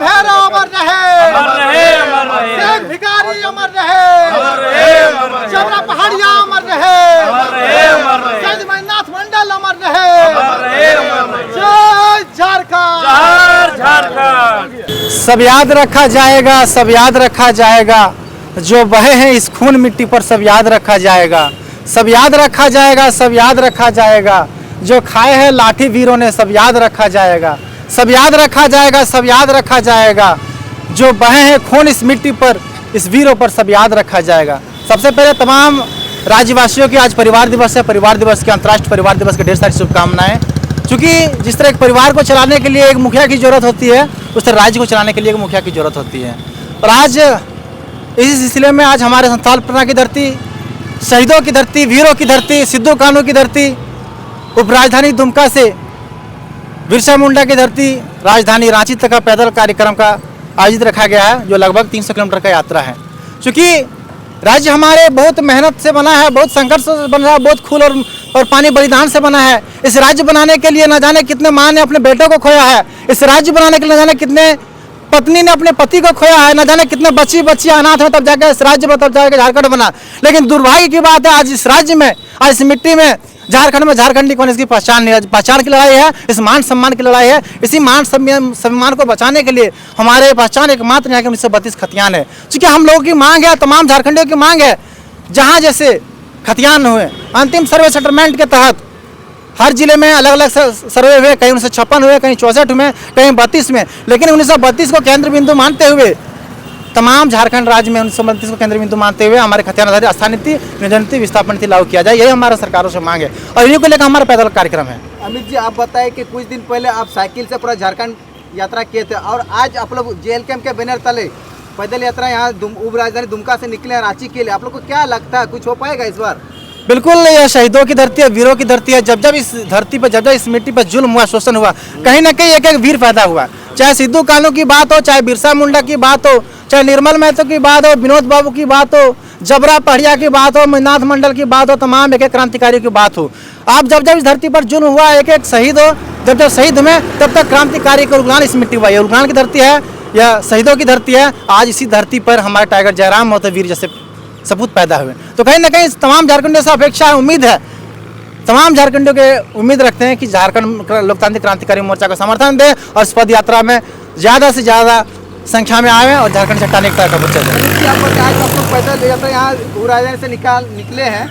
भैरव अमर रहे, शेख भिखारी अमर रहे, जबरा पहाड़िया अमर रहे, शहीद मणिनाथ मंडल अमर रहे। जय झारखंड। सब याद रखा जाएगा, सब याद रखा जाएगा, जो बहे हैं इस खून मिट्टी पर सब याद रखा जाएगा, सब याद रखा जाएगा, सब याद रखा जाएगा, जो खाए हैं लाठी वीरों ने सब याद रखा जाएगा, सब याद रखा जाएगा, सब याद रखा जाएगा, जो बहे हैं खून इस मिट्टी पर इस वीरों पर सब याद रखा जाएगा। सबसे पहले तमाम राज्यवासियों की आज परिवार दिवस है। परिवार दिवस के अंतर्राष्ट्रीय परिवार दिवस के ढेर सारी शुभकामनाएं। क्योंकि जिस तरह एक परिवार को चलाने के लिए एक मुखिया की जरूरत होती है, उस तरह राज्य को चलाने के लिए एक मुखिया की जरूरत होती है। और आज इसी सिलसिले में आज हमारे संथाल परगना की धरती, शहीदों की धरती, वीरों की धरती, सिद्धू कान्हू की धरती, उपराजधानी दुमका से बिरसा मुंडा की धरती, राजधानी रांची तक का पैदल कार्यक्रम का आयोजित रखा गया है, जो लगभग 300 किलोमीटर का यात्रा है। क्योंकि राज्य हमारे बहुत मेहनत से बना है, बहुत संघर्ष से बना है, बहुत खून और पानी बलिदान से बना है। इस राज्य बनाने के लिए न जाने कितने माँ ने अपने बेटों को खोया है, इस राज्य बनाने के लिए न जाने कितने पत्नी ने अपने पति को खोया है, न जाने कितने बच्ची अनाथ है, तब जाकर इस राज्य में, तब जाकर झारखंड बना। लेकिन दुर्भाग्य की बात है, आज इस राज्य में, आज इस मिट्टी में, झारखंड में झारखंडी कौन इसकी पहचान नहीं है। पहचान की लड़ाई है, इस मान सम्मान की लड़ाई है। इसी मान सम्मान को बचाने के लिए हमारे पहचान एकमात्र यहाँ के 1932 खतियान है। क्योंकि हम लोगों की मांग है, तमाम झारखंडियों की मांग है, जहाँ जैसे खतियान हुए, अंतिम सर्वे सेटलमेंट के तहत हर जिले में अलग अलग सर्वे हुए, कहीं 1956 हुए, कहीं 64 में, कहीं 32 में। लेकिन 1932 को केंद्र बिंदु मानते हुए तमाम झारखंड राज्य में 1932 को केंद्र बिंदु मानते हुए हमारे खतियान आधारित आस्था नीति, नियोजन नीति, विस्थापन नीति लागू किया जाए, यही हमारा सरकारों से मांग है। और इन्हीं को लेकर हमारा पैदल कार्यक्रम है। अमित जी, आप बताएं कि कुछ दिन पहले आप साइकिल से पूरा झारखंड यात्रा किए थे, और आज आप लोग जेल कैंप के बैनर तले पैदल यात्रा यहाँ उप राजधानी दुमका से निकले हैं रांची के लिए। आप लोग को क्या लगता है, कुछ हो पाएगा इस बार? बिल्कुल, यह शहीदों की धरती है, वीरों की धरती है। जब जब इस धरती पर, जब जब इस मिट्टी पर जुल्म हुआ, शोषण हुआ, कहीं ना कहीं एक एक वीर पैदा हुआ। चाहे सिद्धू कान्हू की बात हो, चाहे बिरसा मुंडा की बात हो, चाहे निर्मल महतो की बात हो, विनोद बाबू की बात हो, जबरा पहाड़िया की बात हो, मणिनाथ मंडल की बात हो, तमाम एक एक क्रांतिकारियों की बात हो। आप जब जब इस धरती पर जुल्म हुआ, एक एक शहीद हो, जब जब शहीद हुए, तब तक क्रांतिकारी का उलगान इस मिट्टी हुआ। ये उलगान की धरती है, यह शहीदों की धरती है। आज इसी धरती पर हमारे टाइगर जयराम महतो वीर जैसे सपूत पैदा हुए। तो कहीं ना कहीं तमाम झारखंडियों से अपेक्षा, उम्मीद है, तमाम झारखंडियों के उम्मीद रखते हैं कि झारखंड लोकतांत्रिक क्रांतिकारी मोर्चा को समर्थन दे और इस पद यात्रा में ज़्यादा से ज़्यादा संख्या में आए और झारखंड से हटाने का बच्चा जाए। आप लोग पैदल यात्रा यहाँ राजधानी से निकले हैं,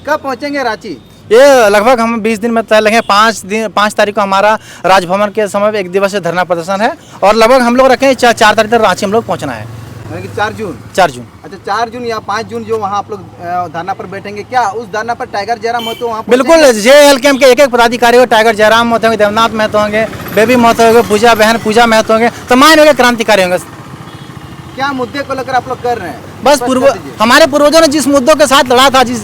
कब पहुँचेंगे रांची? ये लगभग हम 20 दिन में तय लगे। 5 तारीख को हमारा राजभवन के समय 1 दिवसीय धरना प्रदर्शन है, और लगभग हम लोग रखें 4 तारीख तक रांची हम लोग पहुँचना है। 4 जून। अच्छा, 4 जून या 5 जून जो वहाँ आप लोग धरना पर बैठेंगे, क्या उस धरना पर टाइगर जयराम महतो वहाँ? बिल्कुल, जेएल कैंप के एक एक पदाधिकारी हो, टाइगर जयराम महतो होंगे, देवनाथ महतो होंगे, बेबी महतो होंगे, पूजा बहन पूजा महतो होंगे, तमाम होंगे क्रांतिकारी होंगे। क्या मुद्दे को लेकर आप लोग कर रहे हैं? बस हमारे पूर्वजों ने जिस मुद्दों के साथ लड़ा था, जिस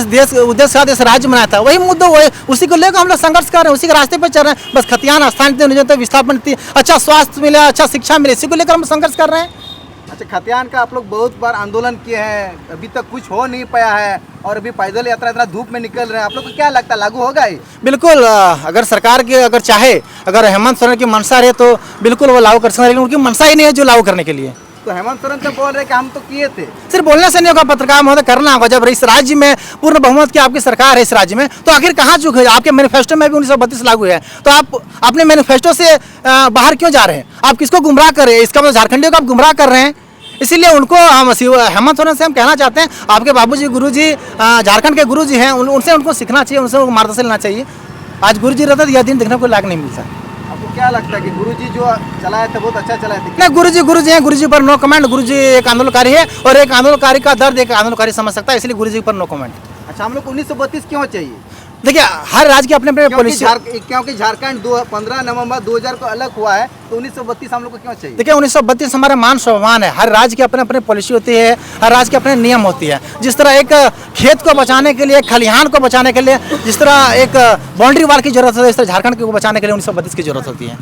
देश उद्देश्य के साथ इस राज्य बनाया था, वही मुद्दों, वही उसी को लेकर हम लोग संघर्ष कर रहे हैं, उसी के रास्ते पर चल रहे हैं। बस खतियान, स्थानीय विस्थापन, अच्छा स्वास्थ्य मिले, अच्छा शिक्षा मिले, इसी को लेकर हम संघर्ष कर रहे हैं। अच्छा, खतियान का आप लोग बहुत बार आंदोलन किए हैं, अभी तक कुछ हो नहीं पाया है, और अभी पैदल यात्रा इतना धूप में निकल रहे हैं, आप लोग को क्या लगता है, लागू होगा ये? बिल्कुल, अगर सरकार की अगर चाहे, अगर हेमंत सोरेन की मंशा रहे तो बिल्कुल वो लागू कर सकते हैं, लेकिन उनकी मंशा ही नहीं है जो लागू करने के लिए। तो हेमंत सोरेन तो बोल रहे कि हम तो किए थे। सिर्फ बोलने से नहीं होगा, पत्रकार महोदय, करना होगा। जब इस राज्य में पूर्ण बहुमत की आपकी सरकार है इस राज्य में, तो आखिर कहाँ चूक है? आपके मैनिफेस्टो में भी 1932 लागू है, तो आप अपने मैनिफेस्टो से बाहर क्यों जा रहे हैं? आप किसको गुमराह कर रहे हैं? इसका मतलब झारखंडियों को आप गुमराह कर रहे हैं। इसीलिए उनको हम हेमंत सोरेन से हम कहना चाहते हैं, आपके बाबूजी गुरुजी झारखंड के गुरुजी हैं, उनसे उनको सीखना चाहिए, उनसे मार्गदर्शन लेना चाहिए। आज गुरुजी रहते तो यह दिन देखने को लायक नहीं मिलता। आपको क्या लगता है कि गुरुजी जो चलाए थे बहुत अच्छा चलाए थे? नहीं, गुरुजी हैं, गुरुजी पर नो कमेंट। गुरुजी एक आंदोलनकारी है, और एक आंदोलनकारी का दर्द एक आंदोलनकारी समझ सकता है, इसलिए गुरुजी पर नो कमेंट। अच्छा, हम लोग को 1932 क्यों चाहिए? देखिए, हर राज्य के अपने अपने पॉलिसी, क्योंकि झारखंड 15 नवंबर 2000 को अलग हुआ है, तो 1932 हम लोग को क्यों चाहिए? देखिए, 1932 हमारा मान स्वाभिमान है। हर राज्य के अपने अपने पॉलिसी होती है, हर राज्य के अपने नियम होती है। जिस तरह एक खेत को बचाने के लिए, खलिहान को बचाने के लिए जिस तरह एक बाउंड्री वाल की जरूरत होती है, इस तरह झारखंड को बचाने के लिए 1932 की जरूरत होती है।